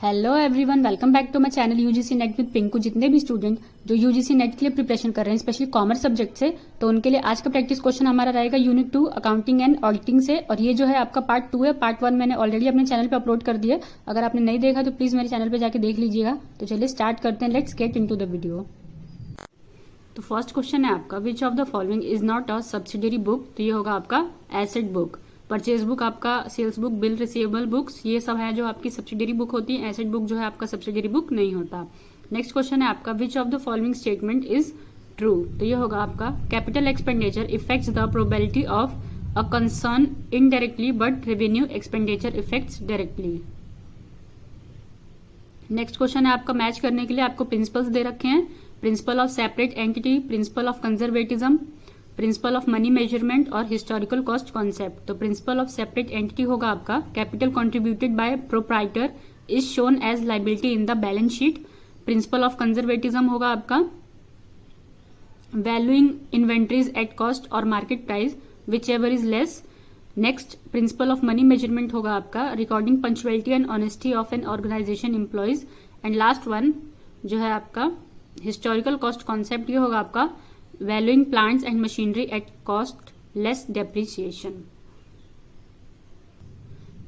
Hello everyone, welcome back to my channel UGC NET with Pinku. जितने भी student जो UGC net के लिए प्रिपरेशन कर रहे हैं, स्पेशली कॉमर्स सब्जेक्ट से, तो उनके लिए आज का प्रैक्टिस क्वेश्चन हमारा रहेगा यूनिट 2 अकाउंटिंग एंड ऑडिटिंग से। और ये जो है आपका पार्ट 2 है। पार्ट 1 मैंने ऑलरेडी अपने चैनल पे अपलोड कर दिया है। अगर आपने नहीं देखा तो प्लीज मेरे चैनल पे जाके देख लीजिएगा। तो चलिए स्टार्ट करते हैं। Let's get into the video. तो फर्स्ट क्वेश्चन है आपका, which of the following is not a subsidiary book. तो ये होगा आपका एसेट बुक। परचेज बुक आपका sales book, bill receivable books, ये सब है जो आपकी सब्सिडरी बुक होती है। एसेट बुक जो है आपका सब्सिडरी बुक नहीं होता। नेक्स्ट क्वेश्चन है आपका, which of the following statement is true. तो ये होगा आपका, capital expenditure effects the probability of a concern indirectly but revenue expenditure effects directly. Next question है आपका, मैच करने के लिए आपको प्रिंसिपल्स दे रखे हैं। Principle of separate entity, principle of conservatism, principle of money measurement और हिस्टोरिकल कॉस्ट कॉन्सेप्ट। तो प्रिंसिपल ऑफ सेपरेट एंटिटी होगा आपका, capital contributed by proprietor is shown as liability in the balance sheet. Principle of conservatism होगा आपका, valuing inventories at cost और market price whichever is less. Next principle of money measurement होगा आपका, recording punctuality and honesty of an organization employees. And last one जो है आपका historical cost concept, ये होगा आपका, valuing plants and machinery at cost less depreciation.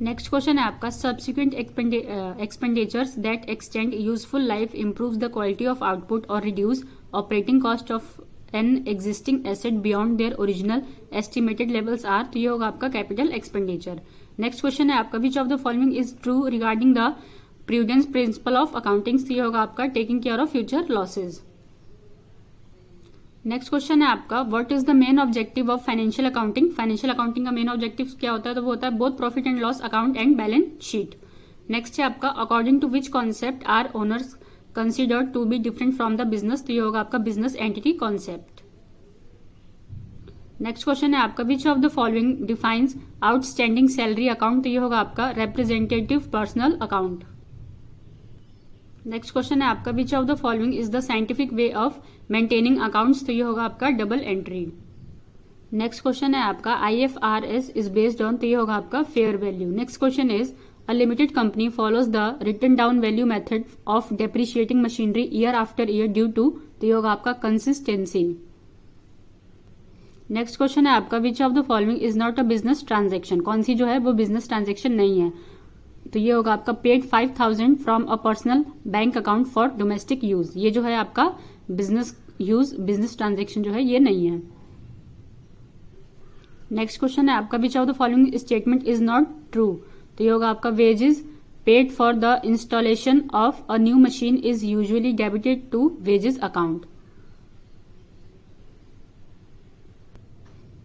Next question है आपका, subsequent expenditures that extend useful life improves the quality of output और reduce operating cost of an existing asset beyond their original estimated levels are. तो ये होगा आपका capital expenditure. Next question है आपका, which of the following is true regarding the prudence principle of accounting. तो ये होगा आपका, taking care of future losses. Next question है आपका, what is the main objective of financial accounting. Financial accounting का main objective क्या होता है, तो वो होता है both profit and loss account and balance sheet. Next है आपका, according to which concept are owners considered to be different from the business. तो ये होगा आपका business entity concept. Next question है आपका, which of the following defines outstanding salary account. तो ये होगा आपका representative personal account. Next question है आपका, which of the following is the scientific way of maintaining accounts. तो ये होगा आपका डबल एंट्री। नेक्स्ट क्वेश्चन है आपका, IFRS इज बेस्ड ऑन। तो ये होगा आपका fair value. Next question is, a limited company follows the written down value method of depreciating machinery year after year due to. तो ये होगा आपका कंसिस्टेंसी। नेक्स्ट क्वेश्चन है आपका, which of the following is not a business transaction. कौन सी जो है वो बिजनेस ट्रांजेक्शन नहीं है। तो ये होगा आपका, paid 5,000 from a personal bank account for domestic use. ये जो है आपका बिजनेस यूज, बिजनेस ट्रांजेक्शन जो है ये नहीं है। नेक्स्ट क्वेश्चन है आपका, which of the following statement is not true. तो ये होगा आपका, wages paid for the installation of a new machine is usually debited to wages account.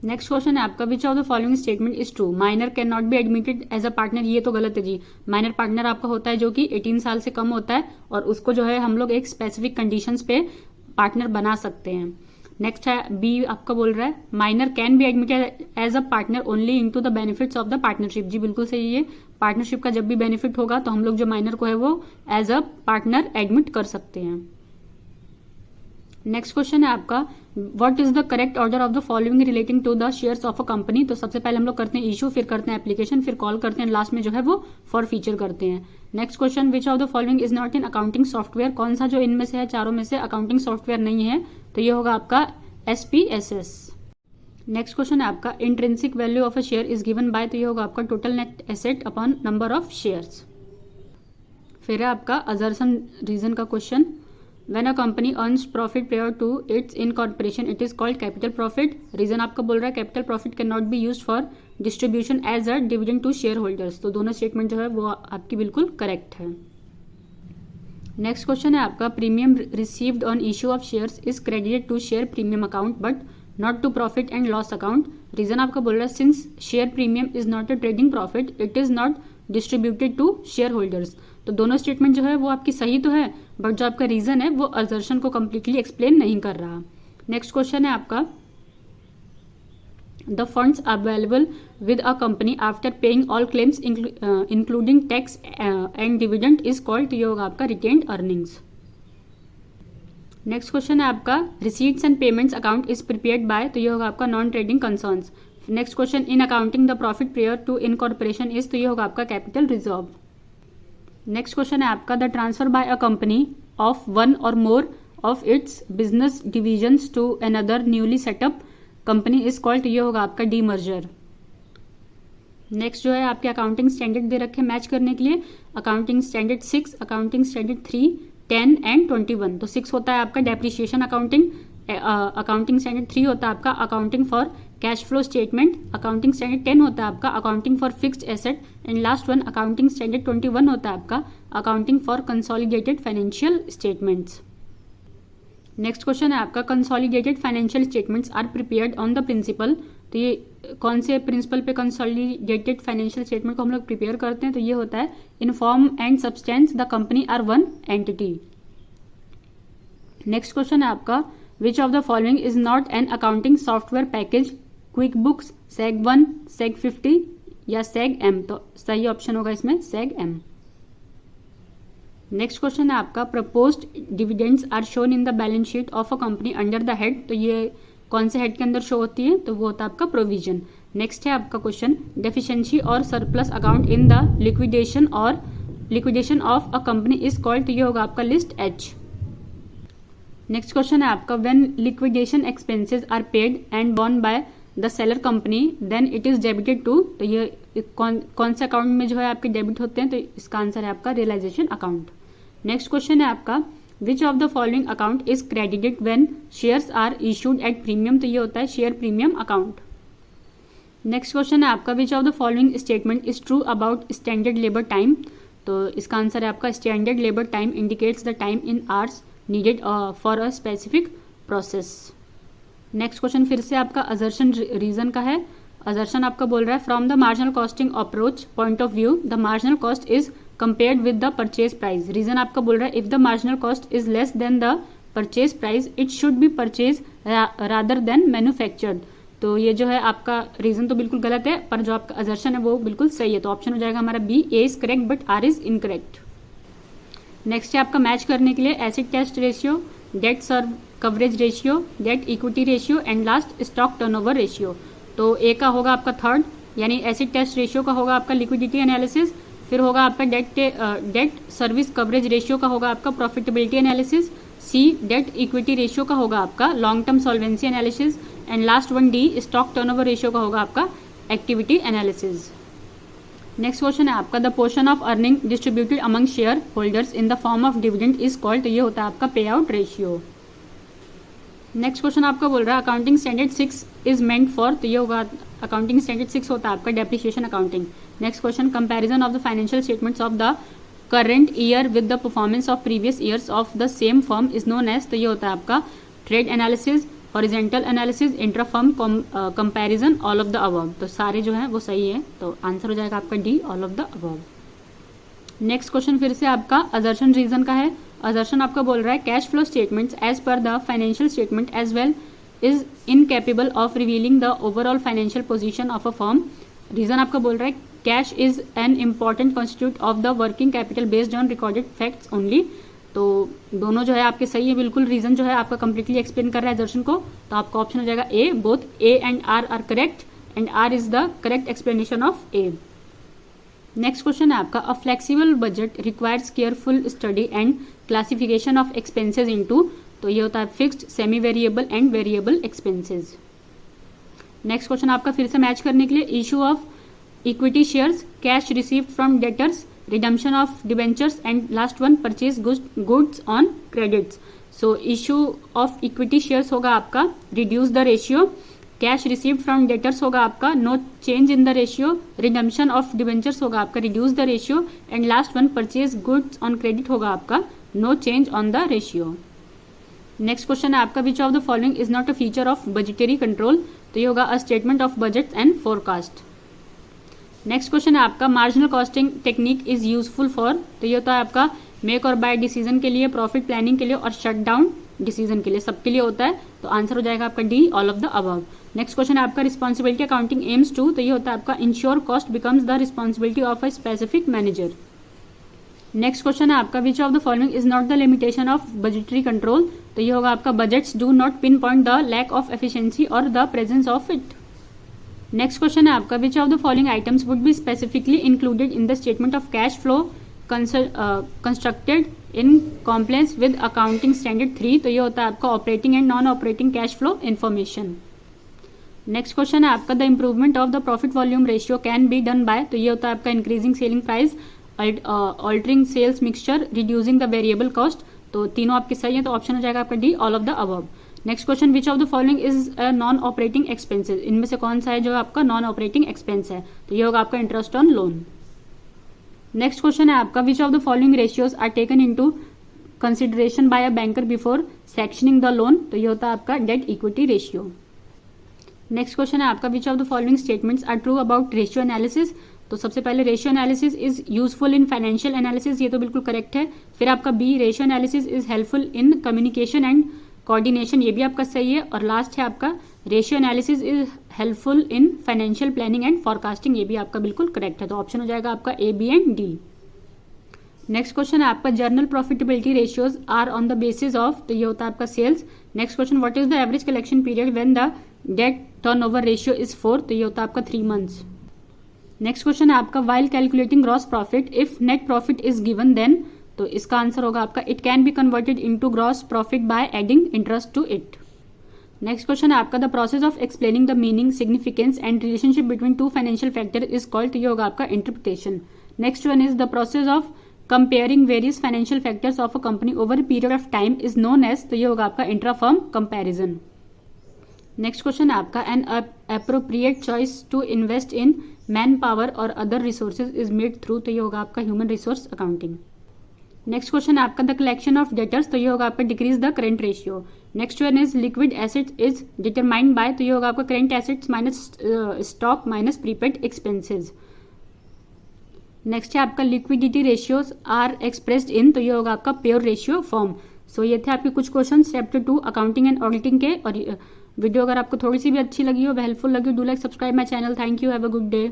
Next question है आपका, which of the following statement is true. Minor can not be admitted as a partner. ये तो गलत है जी। Minor partner आपका होता है जो कि 18 साल से कम होता है, और उसको जो है हम लोग एक स्पेसिफिक कंडीशंस पे पार्टनर बना सकते हैं। नेक्स्ट है बी, आपका बोल रहा है, minor can be admitted as a partner only into the benefits of the partnership. जी बिल्कुल सही है। पार्टनरशिप का जब भी बेनिफिट होगा तो हम लोग जो माइनर को है वो एज अ पार्टनर एडमिट कर सकते हैं। नेक्स्ट क्वेश्चन है आपका, what is the correct order of the following relating to the shares of a company. तो सबसे पहले हम लोग करते हैं इशू, फिर करते हैं एप्लीकेशन, फिर कॉल करते हैं, लास्ट में जो है वो फॉर फीचर करते हैं। Next question, which of the following is not in accounting software. कौन सा जो इनमें से है, चारों में से अकाउंटिंग सॉफ्टवेयर नहीं है। तो ये होगा आपका SPSS। नेक्स्ट क्वेश्चन है आपका, intrinsic value of a share is given by. तो ये होगा आपका total net asset upon number of shares. फिर है आपका असर्शन रीजन का question, When a company earns profit prior to its incorporation, it is called capital profit. Reason आपका बोल रहा है capital profit cannot be used for distribution as a dividend to shareholders। तो दोनों स्टेटमेंट जो है वो आपकी बिल्कुल करेक्ट है। नेक्स्ट क्वेश्चन है आपका, premium received on issue of shares is credited to share premium account but not to profit and loss account. Reason आपका बोल रहा है, since share premium is not a trading profit it is not distributed to share holders. तो दोनों statement जो है वो आपकी सही तो है, बट जो आपका रीजन है वो असर्शन को कंप्लीटली एक्सप्लेन नहीं कर रहा। नेक्स्ट क्वेश्चन है आपका, the funds available with a company after paying all claims including tax and dividend is called. ये होगा आपका रिटेन्ड अर्निंग्स। नेक्स्ट क्वेश्चन है आपका, receipts and payments account is prepared by. तो ये होगा आपका non trading concerns. Next question, in accounting the profit prior to incorporation is. तो ये होगा आपका कैपिटल रिजर्व। नेक्स्ट क्वेश्चन है आपका the transfer by a company of one और more of its business divisions to another newly set up company is called, ये होगा आपका डीमर्जर। नेक्स्ट जो है आपके अकाउंटिंग स्टैंडर्ड दे रखे मैच करने के लिए, accounting standard 6, accounting standard 3, 10 and 21। तो 6 होता है आपका डेप्रिसिएशन अकाउंटिंग, अकाउंटिंग स्टैंडर्ड 3 होता है आपका accounting for cash flow statement, accounting standard 10 होता है आपका accounting for fixed asset and last one accounting standard 21 होता है आपका accounting for consolidated financial statements. Next question है आपका consolidated financial statements are prepared on the principle, तो ये कौन से प्रिंसिपल पे कंसोलिडेटेड फाइनेंशियल स्टेटमेंट को हम लोग प्रिपेयर करते हैं, तो ये होता है in form and substance the company are one entity. Next question है आपका which of the following is not an accounting software package, quick books, Sage 1, Sage 50 या सेग एम, तो सही ऑप्शन होगा इसमें सेग एम। नेक्स्ट क्वेश्चन है आपका proposed dividends are shown in the balance sheet of a company under the head, तो ये कौन से हेड के अंदर शो होती है, तो वो होता है आपका प्रोविजन। नेक्स्ट है आपका क्वेश्चन डेफिशिएंसी और surplus account in the liquidation और liquidation of a company is called, तो ये होगा आपका लिस्ट एच। नेक्स्ट क्वेश्चन है आपका when liquidation expenses are paid and borne by the seller company then it is debited to, तो ये कौन से अकाउंट में जो है आपके डेबिट होते हैं, तो इसका आंसर है आपका रियलाइजेशन अकाउंट। नेक्स्ट क्वेश्चन है आपका which of the following account is credited when shares are issued at premium, तो ये होता है share premium account. Next question है आपका which of the following statement is true about standard labour time, तो इसका आंसर है आपका standard labour time indicates the time in hours needed for a specific process. Next question फिर से आपका assertion reason का है। असर्शन आपका बोल रहा है from the marginal costing approach point of view the marginal cost is compared with the purchase price. Reason आपका बोल रहा है if the marginal cost is less than the purchase price it should be purchase rather than manufactured, तो ये जो है आपका reason तो बिल्कुल गलत है, पर जो आपका असर्शन है वो बिल्कुल सही है, तो ऑप्शन हो जाएगा हमारा B, A is correct but R is incorrect. Next है आपका मैच करने के लिए acid test ratio, debt service coverage ratio, debt equity ratio and last stock turnover ratio. तो ए का होगा आपका थर्ड, यानी एसिड टेस्ट रेशियो का होगा आपका लिक्विडिटी एनालिसिस, फिर होगा आपका डेट सर्विस कवरेज रेशियो का होगा आपका प्रॉफिटेबिलिटी एनालिसिस, सी डेट इक्विटी रेशियो का होगा आपका long term solvency analysis and last one D stock turnover ratio का होगा आपका एक्टिविटी एनालिसिस। नेक्स्ट क्वेश्चन है आपका the portion of earning distributed among share holders in the form of dividend is called, तो ये होता है आपका पे आउट रेशियो। नेक्स्ट क्वेश्चन आपका बोल रहा है accounting standard 6 is meant for, तो ये होगा अकाउंटिंग स्टैंडर्ड 6 होता है आपका depreciation accounting. Next question comparison of the financial statements of the current year with the performance of previous years of the same firm is known as, तो ये होता है आपका trade analysis, horizontal analysis, intra firm comparison, all of the above, तो सारे जो है वो सही है, तो आंसर हो जाएगा आपका D, all of the above. Next question फिर से आपका असर्शन रीजन का है। असर्शन आपका बोल रहा है cash flow statements as per the financial statement as well is incapable of revealing the overall financial position of a firm. Reason आपका बोल रहा है cash is an important constitute of the working capital based on recorded facts only, तो दोनों जो है आपके सही है बिल्कुल, रीजन जो है आपका कंप्लीटली एक्सप्लेन कर रहा है असर्शन को, तो आपका ऑप्शन हो जाएगा A, both A and R R correct and R is the correct explanation of A. Next question है आपका a flexible budget requires careful study and classification of expenses into, तो ये होता है fixed, semi variable and variable expenses. Next question आपका फिर से match करने के लिए issue of equity shares, cash received from debtors, redemption of debentures and last one purchase goods on credits. So issue of equity shares होगा आपका reduce the ratio, cash received from debtors होगा आपका no change in the ratio, redemption of debentures होगा आपका reduce the ratio and last one purchase goods on credit होगा आपका no change on the ratio. Next question है आपका which of the following is not a feature of budgetary control, तो ये होगा a statement of budget and forecast. Next question है आपका marginal costing technique is useful for, तो ये होता है आपका मेक और बाय डिसीजन के लिए, प्रॉफिट प्लानिंग के लिए और शट डाउन डिसीजन के लिए, सबके लिए होता है, तो आंसर हो जाएगा आपका D, all of the above. Next question है आपका रिस्पॉन्सिबिलिटी अकाउंटिंग एम्स टू, तो ये होता है आपका insure cost becomes the responsibility of a specific manager. Next question है आपका which of the following is not the limitation of budgetary control, तो ये होगा आपका budgets do not pinpoint the lack of efficiency और the presence of it. Next question है आपका which of the following items would be specifically included in the statement of cash flow constructed in compliance with accounting standard 3, तो ये होता है आपका operating and non operating cash flow information. Next question है आपका the improvement of the profit volume ratio can be done by, तो ये होता है आपका increasing selling price, altering sales mixture, reducing the variable cost, तो तीनों आपके सही है, तो ऑप्शन हो जाएगा आपका D, all of the above. Next question which of the following is non operating expenses, इनमें से कौन सा है जो आपका नॉन ऑपरेटिंग एक्सपेंस है, तो ये होगा आपका interest on loan. Next question है आपका which of the following ratios are taken into consideration by a banker before sanctioning the loan, तो ये होता है आपका debt equity ratio. Next question है आपका which of the following statements are true about ratio analysis, तो सबसे पहले ratio analysis is useful in financial analysis, ये तो बिल्कुल करेक्ट है। फिर आपका B, ratio analysis is helpful in communication and coordination, ये भी आपका सही है। और लास्ट है आपका ratio analysis is helpful in financial planning and forecasting, ये भी आपका बिल्कुल करेक्ट है, तो ऑप्शन हो जाएगा आपका A, B and D. Next question है आपका general profitability ratios are on the basis of, तो ये होता है आपका sales. Next question what is the average collection period when the debt turnover ratio is 4, तो ये होता है आपका 3 मंथ्स। नेक्स्ट क्वेश्चन है आपका while calculating gross profit if net profit is given then, तो इसका आंसर होगा आपका it can be converted into gross profit by adding interest to it. Next question है आपका the process of explaining the meaning, significance and relationship between two financial factor is called, तो ये होगा आपका interpretation. Next one is the process of comparing various financial factors of a company over a period of time is known as, तो ये होगा आपका intra firm comparison. Next question है आपका an appropriate choice to invest in manpower और other resources is made through, तो ये होगा आपका human resource accounting. Next question है आपका द कलेक्शन ऑफ डेटर्स, तो ये होगा आपका decrease the current ratio. Next one is liquid assets is determined by, तो ये होगा आपका current assets minus stock minus prepaid expenses. Next है आपका liquidity ratios are expressed in, तो ये होगा आपका प्योर रेशियो फॉर्म। सो ये थे आपके कुछ question chapter 2 accounting and auditing के। और वीडियो अगर आपको थोड़ी सी भी अच्छी लगी हो, हेल्पफुल लगी हो, do like subscribe my channel. Thank you, have a good day.